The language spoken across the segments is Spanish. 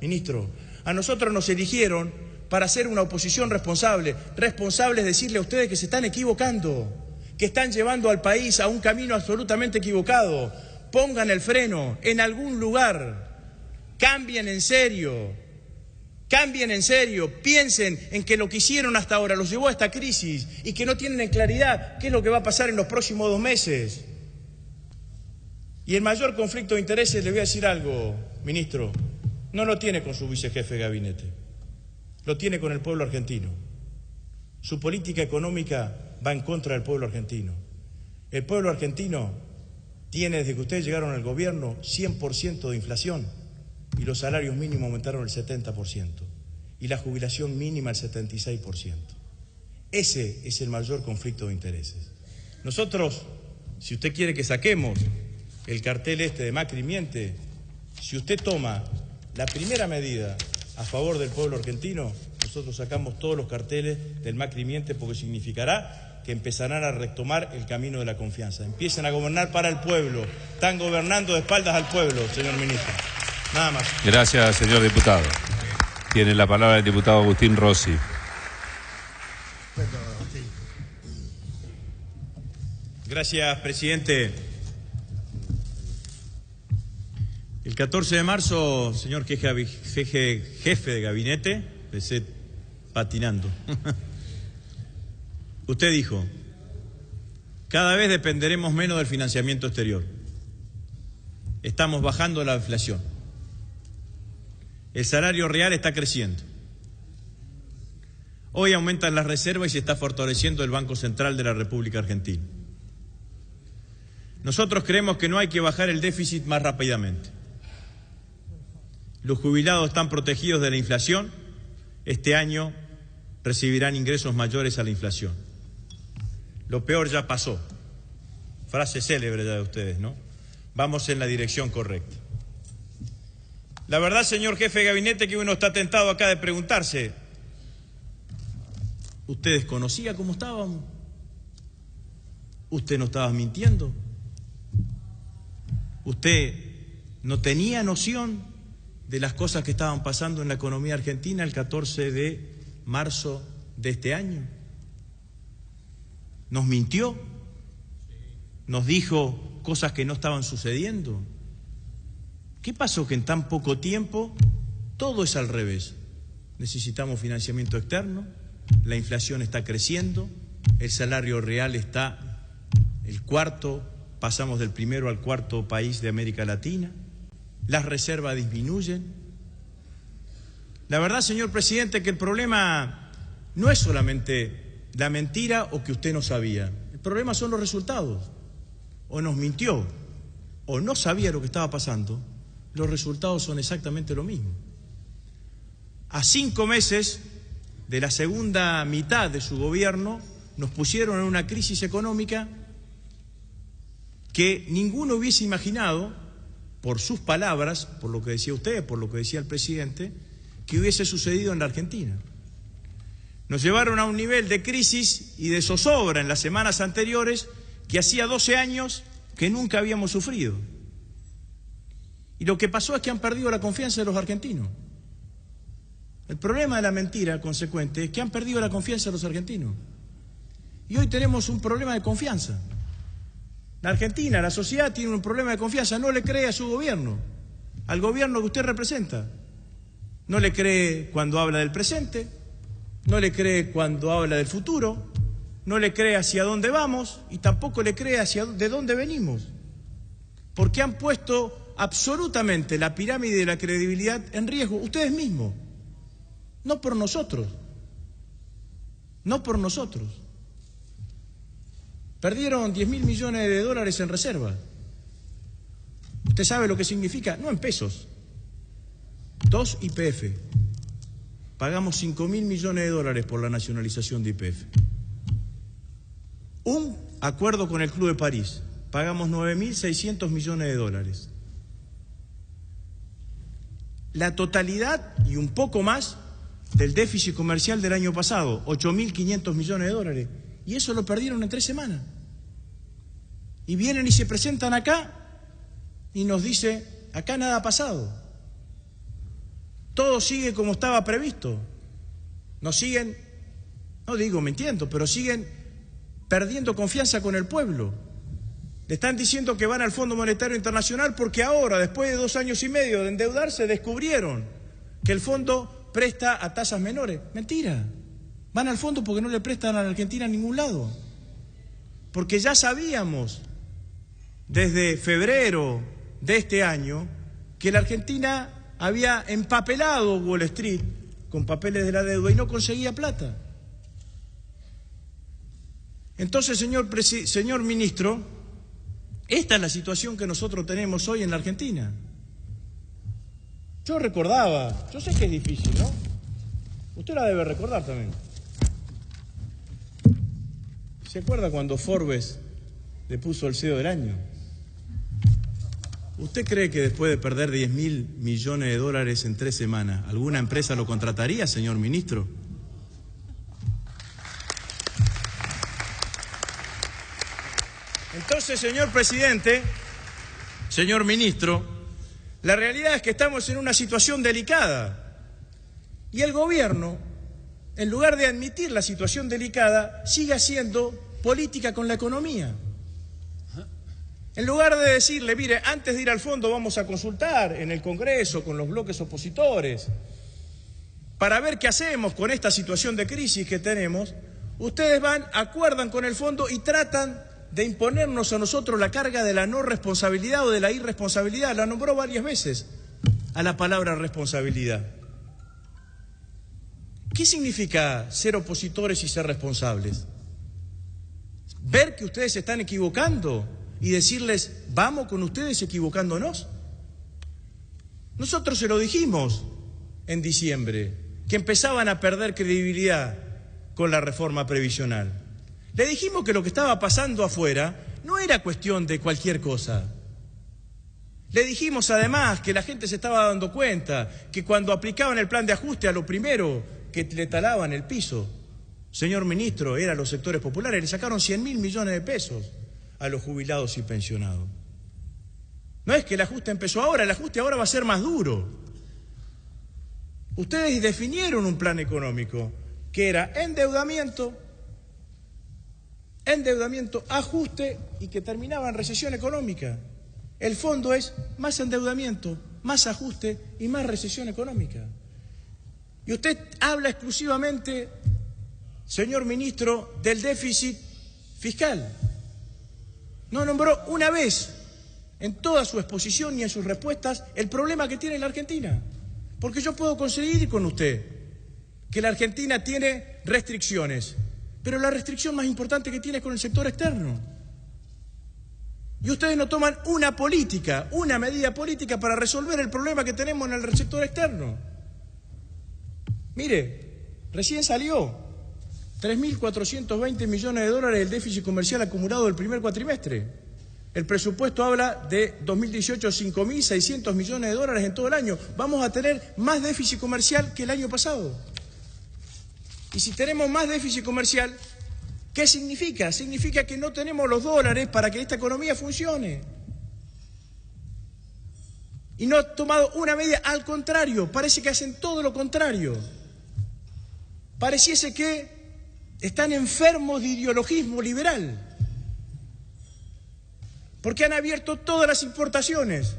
ministro. A nosotros nos eligieron para ser una oposición responsable. Responsable es decirle a ustedes que se están equivocando, que están llevando al país a un camino absolutamente equivocado. Pongan el freno en algún lugar, cambien en serio, piensen en que lo que hicieron hasta ahora los llevó a esta crisis y que no tienen en claridad qué es lo que va a pasar en los próximos 2 meses. Y el mayor conflicto de intereses, le voy a decir algo, ministro, no lo tiene con su vicejefe de gabinete, lo tiene con el pueblo argentino. Su política económica va en contra del pueblo argentino. El pueblo argentino tiene, desde que ustedes llegaron al gobierno, 100% de inflación y los salarios mínimos aumentaron el 70% y la jubilación mínima el 76%. Ese es el mayor conflicto de intereses. Nosotros, si usted quiere que saquemos el cartel este de Macri miente, si usted toma la primera medida a favor del pueblo argentino, nosotros sacamos todos los carteles del Macri miente, porque significará que empezarán a retomar el camino de la confianza. Empiecen a gobernar para el pueblo. Están gobernando de espaldas al pueblo, señor ministro. Nada más. Gracias, señor diputado. Tiene la palabra el diputado Agustín Rossi. Gracias, presidente. El 14 de marzo, señor jefe de gabinete, empecé patinando. Usted dijo, cada vez dependeremos menos del financiamiento exterior. Estamos bajando la inflación. El salario real está creciendo. Hoy aumentan las reservas y se está fortaleciendo el Banco Central de la República Argentina. Nosotros creemos que no hay que bajar el déficit más rápidamente. Los jubilados están protegidos de la inflación. Este año recibirán ingresos mayores a la inflación. Lo peor ya pasó. Frase célebre ya de ustedes, ¿no? Vamos en la dirección correcta. La verdad, señor jefe de gabinete, que uno está tentado acá de preguntarse, ¿usted desconocía cómo estábamos? ¿Usted no estaba mintiendo? ¿Usted no tenía noción de las cosas que estaban pasando en la economía argentina el 14 de marzo de este año? ¿Nos mintió? ¿Nos dijo cosas que no estaban sucediendo? ¿Qué pasó que en tan poco tiempo todo es al revés? Necesitamos financiamiento externo, la inflación está creciendo, el salario real está el cuarto, pasamos del primero al cuarto país de América Latina, las reservas disminuyen. La verdad, señor presidente, que el problema no es solamente la mentira o que usted no sabía. El problema son los resultados. O nos mintió o no sabía lo que estaba pasando. Los resultados son exactamente lo mismo. A 5 meses de la segunda mitad de su gobierno nos pusieron en una crisis económica que ninguno hubiese imaginado, por sus palabras, por lo que decía usted, por lo que decía el presidente, que hubiese sucedido en la Argentina. Nos llevaron a un nivel de crisis y de zozobra en las semanas anteriores que hacía 12 años que nunca habíamos sufrido. Y lo que pasó es que han perdido la confianza de los argentinos. El problema de la mentira consecuente es que han perdido la confianza de los argentinos. Y hoy tenemos un problema de confianza. La Argentina, la sociedad tiene un problema de confianza. No le cree a su gobierno, al gobierno que usted representa. No le cree cuando habla del presente, no le cree cuando habla del futuro, no le cree hacia dónde vamos y tampoco le cree de dónde venimos. Porque han puesto absolutamente la pirámide de la credibilidad en riesgo, ustedes mismos. No por nosotros. No por nosotros. Perdieron 10.000 millones de dólares en reserva. ¿Usted sabe lo que significa? No en pesos. 2 YPF. Pagamos 5.000 millones de dólares por la nacionalización de YPF. Un acuerdo con el Club de París. Pagamos 9.600 millones de dólares. La totalidad y un poco más del déficit comercial del año pasado, 8.500 millones de dólares. Y eso lo perdieron en 3 semanas. Y vienen y se presentan acá y nos dice, acá nada ha pasado. Todo sigue como estaba previsto. Nos siguen, no digo mintiendo, pero siguen perdiendo confianza con el pueblo. Le están diciendo que van al Fondo Monetario Internacional porque ahora, después de 2 años y medio de endeudarse, descubrieron que el fondo presta a tasas menores. Mentira. Van al fondo porque no le prestan a la Argentina a ningún lado. Porque ya sabíamos desde febrero de este año que la Argentina había empapelado Wall Street con papeles de la deuda y no conseguía plata. Entonces, señor ministro, esta es la situación que nosotros tenemos hoy en la Argentina. Yo recordaba, yo sé que es difícil, ¿no? Usted la debe recordar también. ¿Se acuerda cuando Forbes le puso el CEO del año? ¿Usted cree que después de perder 10.000 millones de dólares en 3 semanas, alguna empresa lo contrataría, señor ministro? Entonces, señor presidente, señor ministro, la realidad es que estamos en una situación delicada y el gobierno, en lugar de admitir la situación delicada, sigue haciendo política con la economía. En lugar de decirle, mire, antes de ir al fondo vamos a consultar en el Congreso con los bloques opositores para ver qué hacemos con esta situación de crisis que tenemos, ustedes van, acuerdan con el fondo y tratan de imponernos a nosotros la carga de la no responsabilidad o de la irresponsabilidad. La nombró varias veces a la palabra responsabilidad. ¿Qué significa ser opositores y ser responsables? Ver que ustedes se están equivocando y decirles, vamos con ustedes equivocándonos. Nosotros se lo dijimos en diciembre, que empezaban a perder credibilidad con la reforma previsional. Le dijimos que lo que estaba pasando afuera no era cuestión de cualquier cosa. Le dijimos además que la gente se estaba dando cuenta que cuando aplicaban el plan de ajuste a lo primero que le talaban el piso, señor ministro, eran los sectores populares, le sacaron 100.000 millones de pesos a los jubilados y pensionados. No es que el ajuste empezó ahora, el ajuste ahora va a ser más duro. Ustedes definieron un plan económico que era endeudamiento, ajuste y que terminaba en recesión económica. El fondo es más endeudamiento, más ajuste y más recesión económica. Y usted habla exclusivamente, señor ministro, del déficit fiscal. No nombró una vez en toda su exposición y en sus respuestas el problema que tiene la Argentina. Porque yo puedo conseguir con usted que la Argentina tiene restricciones, pero la restricción más importante que tiene es con el sector externo. Y ustedes no toman una política, una medida política para resolver el problema que tenemos en el sector externo. Mire, recién salió 3.420 millones de dólares el déficit comercial acumulado del primer cuatrimestre. El presupuesto habla de 2018 5.600 millones de dólares en todo el año. Vamos a tener más déficit comercial que el año pasado. Y si tenemos más déficit comercial, ¿qué significa? Significa que no tenemos los dólares para que esta economía funcione. Y no ha tomado una medida, al contrario, parece que hacen todo lo contrario. Pareciese que están enfermos de ideologismo liberal, porque han abierto todas las importaciones,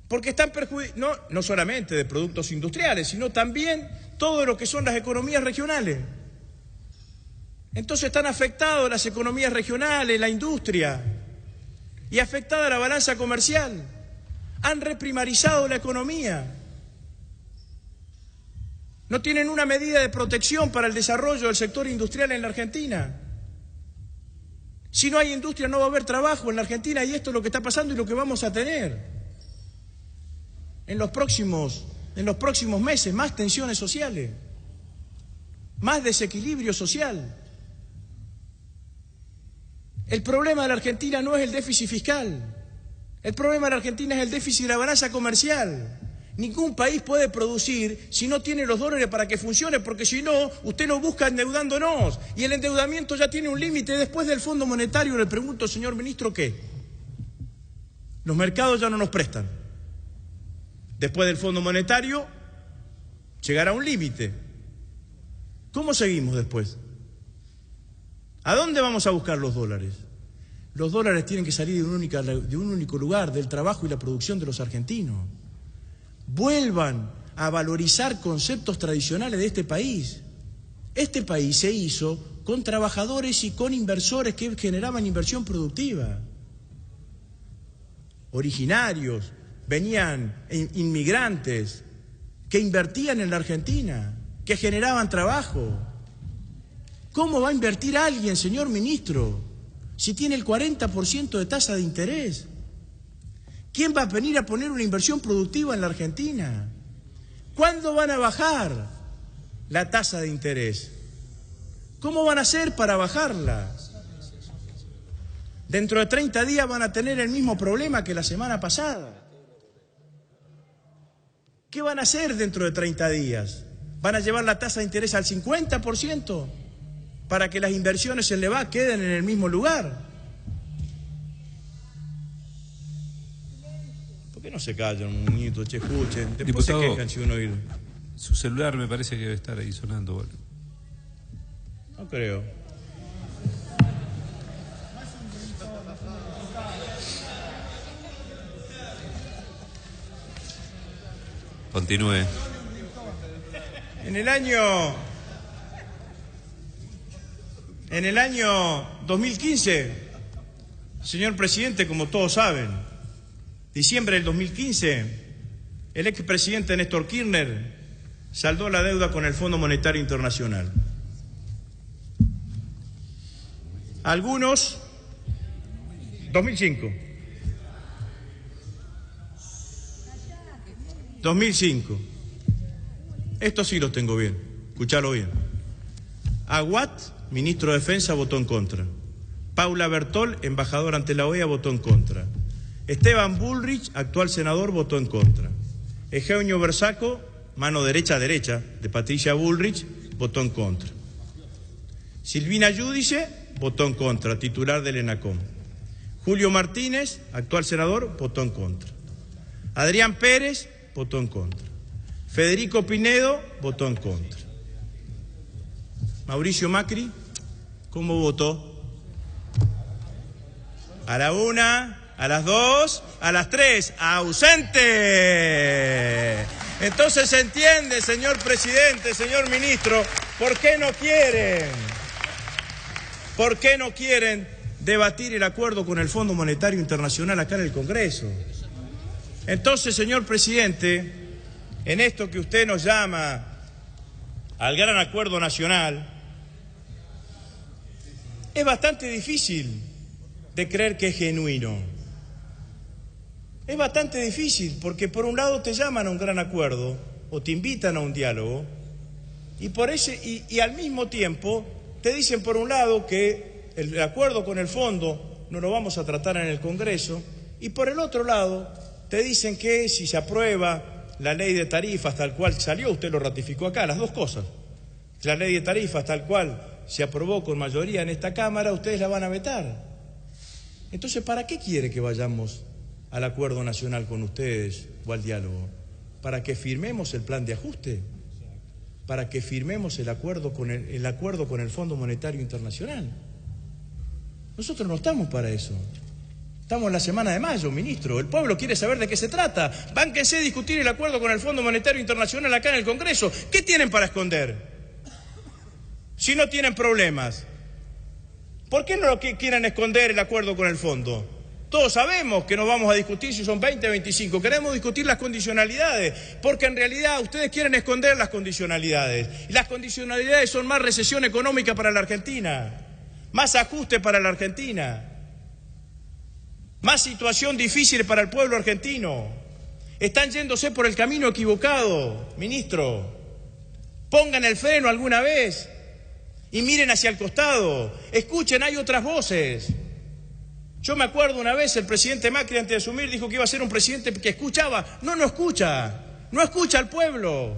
porque están perjudicando, no solamente de productos industriales, sino también todo lo que son las economías regionales. Entonces están afectadas las economías regionales, la industria, y afectada la balanza comercial. Han reprimarizado la economía. No tienen una medida de protección para el desarrollo del sector industrial en la Argentina. Si no hay industria no va a haber trabajo en la Argentina y esto es lo que está pasando y lo que vamos a tener en los próximos meses, más tensiones sociales, más desequilibrio social. El problema de la Argentina no es el déficit fiscal, el problema de la Argentina es el déficit de la balanza comercial. Ningún país puede producir si no tiene los dólares para que funcione, porque si no, usted lo busca endeudándonos. Y el endeudamiento ya tiene un límite. Después del Fondo Monetario, le pregunto, señor ministro, ¿qué? Los mercados ya no nos prestan. Después del Fondo Monetario, Llegará a un límite. ¿Cómo seguimos después? ¿A dónde vamos a buscar los dólares? Los dólares tienen que salir de un único lugar, del trabajo y la producción de los argentinos. Vuelvan a valorizar conceptos tradicionales de este país. Este país se hizo con trabajadores y con inversores que generaban inversión productiva. Originarios, venían inmigrantes que invertían en la Argentina, que generaban trabajo. ¿Cómo va a invertir alguien, señor ministro, si tiene el 40% de tasa de interés? ¿Quién va a venir a poner una inversión productiva en la Argentina? ¿Cuándo van a bajar la tasa de interés? ¿Cómo van a hacer para bajarla? Dentro de 30 días van a tener el mismo problema que la semana pasada. ¿Qué van a hacer dentro de 30 días? ¿Van a llevar la tasa de interés al 50% para que las inversiones en LEVA queden en el mismo lugar? ¿Por qué no se callan un minuto, che, escuchen? Después diputado, se quejan si uno oye. Su celular me parece que debe estar ahí sonando. Bueno. No creo. Continúe. En el año 2015, señor presidente, como todos saben, diciembre del 2015, el expresidente Néstor Kirchner saldó la deuda con el Fondo Monetario Internacional. Algunos, 2005. 2005. Esto sí lo tengo bien, escuchalo bien. Aguad, ministro de Defensa, votó en contra. Paula Bertol, embajadora ante la OEA, votó en contra. Esteban Bullrich, actual senador, votó en contra. Eugenio Bersaco, mano derecha de Patricia Bullrich, votó en contra. Silvina Giudice votó en contra, titular del ENACOM. Julio Martínez, actual senador, votó en contra. Adrián Pérez votó en contra. Federico Pinedo votó en contra. Mauricio Macri, ¿cómo votó? A la 1, a las 2, a las 3, ausente. Entonces se entiende, señor presidente, señor ministro, ¿por qué no quieren debatir el acuerdo con el Fondo Monetario Internacional acá en el Congreso? Entonces, señor presidente, en esto que usted nos llama al gran acuerdo nacional, es bastante difícil de creer que es genuino. Es bastante difícil porque por un lado te llaman a un gran acuerdo o te invitan a un diálogo y al mismo tiempo te dicen por un lado que el acuerdo con el fondo no lo vamos a tratar en el Congreso y por el otro lado te dicen que si se aprueba la ley de tarifas tal cual salió, usted lo ratificó acá, las dos cosas. La ley de tarifas tal cual se aprobó con mayoría en esta Cámara, ustedes la van a vetar. Entonces, ¿para qué quiere que vayamos al acuerdo nacional con ustedes o al diálogo? ¿Para que firmemos el plan de ajuste? ¿Para que firmemos el acuerdo con el Fondo Monetario Internacional? Nosotros no estamos para eso. Estamos en la semana de mayo, ministro. El pueblo quiere saber de qué se trata. Bánquense a discutir el acuerdo con el Fondo Monetario Internacional acá en el Congreso. ¿Qué tienen para esconder? Si no tienen problemas. ¿Por qué no lo quieren esconder el acuerdo con el fondo? Todos sabemos que no vamos a discutir si son 20 o 25. Queremos discutir las condicionalidades, porque en realidad ustedes quieren esconder las condicionalidades. Y las condicionalidades son más recesión económica para la Argentina, más ajuste para la Argentina, más situación difícil para el pueblo argentino. Están yéndose por el camino equivocado, ministro. Pongan el freno alguna vez y miren hacia el costado. Escuchen, hay otras voces. Yo me acuerdo una vez el presidente Macri antes de asumir dijo que iba a ser un presidente que escuchaba. No escucha al pueblo.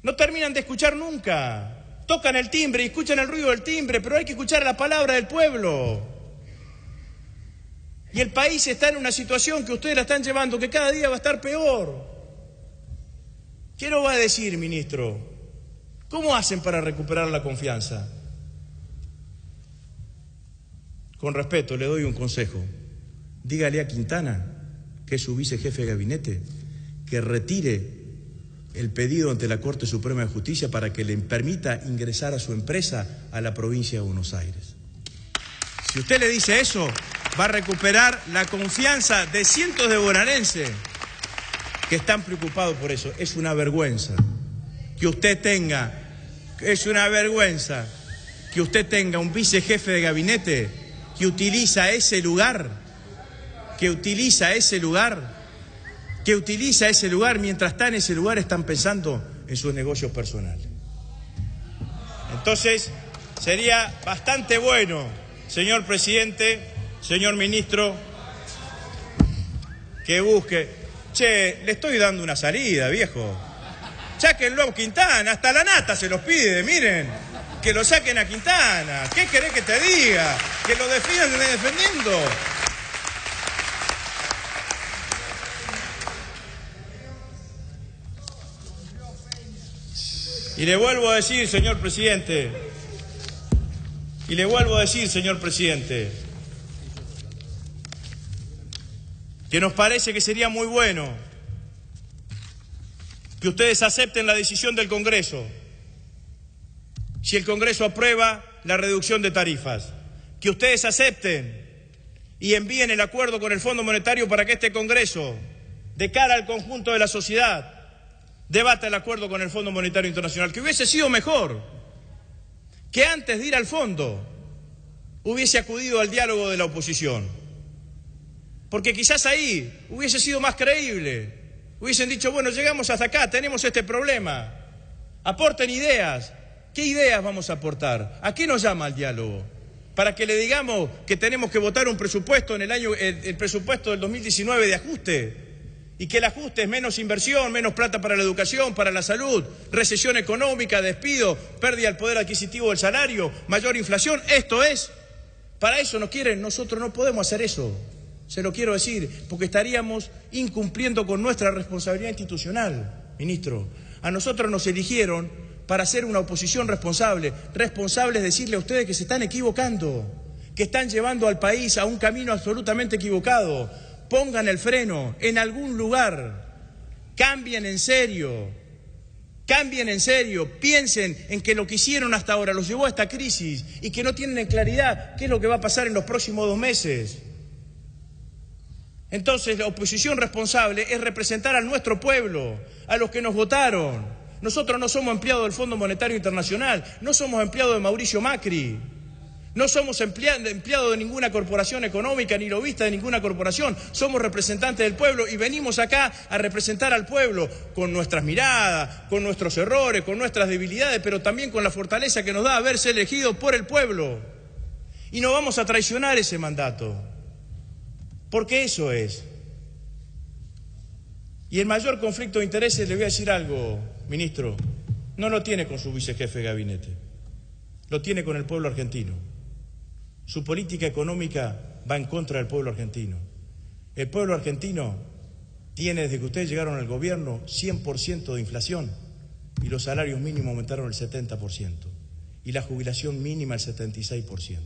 No terminan de escuchar nunca. Tocan el timbre y escuchan el ruido del timbre, pero hay que escuchar la palabra del pueblo. Y el país está en una situación que ustedes la están llevando, que cada día va a estar peor. ¿Qué nos va a decir, ministro? ¿Cómo hacen para recuperar la confianza? Con respeto, le doy un consejo. Dígale a Quintana, que es su vicejefe de gabinete, que retire el pedido ante la Corte Suprema de Justicia para que le permita ingresar a su empresa a la provincia de Buenos Aires. Si usted le dice eso, va a recuperar la confianza de cientos de bonaerenses que están preocupados por eso. Es una vergüenza que usted tenga, un vicejefe de gabinete que utiliza ese lugar mientras está en ese lugar están pensando en sus negocios personales. Entonces, sería bastante bueno, señor presidente, señor ministro, que busque. Che, le estoy dando una salida, viejo. Sáquenlo a Quintana, hasta la nata se los pide, miren. Que lo saquen a Quintana. ¿Qué querés que te diga? Que lo defiendan defendiendo. Y le vuelvo a decir, señor presidente, que nos parece que sería muy bueno que ustedes acepten la decisión del Congreso. Si el Congreso aprueba la reducción de tarifas, que ustedes acepten y envíen el acuerdo con el Fondo Monetario para que este Congreso, de cara al conjunto de la sociedad, debata el acuerdo con el Fondo Monetario Internacional, que hubiese sido mejor que antes de ir al fondo hubiese acudido al diálogo de la oposición. Porque quizás ahí hubiese sido más creíble. Hubiesen dicho, bueno, llegamos hasta acá, tenemos este problema. Aporten ideas. ¿Qué ideas vamos a aportar? ¿A qué nos llama el diálogo? ¿Para que le digamos que tenemos que votar un presupuesto en el presupuesto del 2019 de ajuste? Y que el ajuste es menos inversión, menos plata para la educación, para la salud, recesión económica, despido, pérdida del poder adquisitivo del salario, mayor inflación. Esto es. Para eso nos quieren. Nosotros no podemos hacer eso. Se lo quiero decir, porque estaríamos incumpliendo con nuestra responsabilidad institucional, ministro. A nosotros nos eligieron para ser una oposición responsable. Responsable es decirle a ustedes que se están equivocando, que están llevando al país a un camino absolutamente equivocado. Pongan el freno en algún lugar. Cambien en serio, piensen en que lo que hicieron hasta ahora los llevó a esta crisis y que no tienen claridad qué es lo que va a pasar en los próximos 2 meses. Entonces, la oposición responsable es representar a nuestro pueblo, a los que nos votaron. Nosotros no somos empleados del Fondo Monetario Internacional, no somos empleados de Mauricio Macri, no somos empleados de ninguna corporación económica ni lobistas de ninguna corporación. Somos representantes del pueblo y venimos acá a representar al pueblo con nuestras miradas, con nuestros errores, con nuestras debilidades, pero también con la fortaleza que nos da haberse elegido por el pueblo. Y no vamos a traicionar ese mandato. Porque eso es. Y el mayor conflicto de intereses, le voy a decir algo, ministro, no lo tiene con su vicejefe de gabinete, lo tiene con el pueblo argentino. Su política económica va en contra del pueblo argentino. El pueblo argentino tiene, desde que ustedes llegaron al gobierno, 100% de inflación y los salarios mínimos aumentaron el 70% y la jubilación mínima el 76%.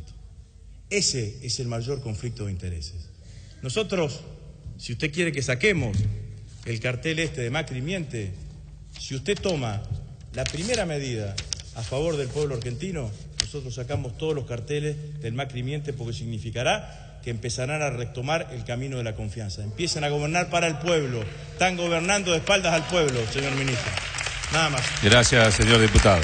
Ese es el mayor conflicto de intereses. Nosotros, si usted quiere que saquemos el cartel este de Macri miente, si usted toma la primera medida a favor del pueblo argentino, nosotros sacamos todos los carteles del Macri miente, porque significará que empezarán a retomar el camino de la confianza. Empiezan a gobernar para el pueblo. Están gobernando de espaldas al pueblo, señor ministro. Nada más. Gracias, señor diputado.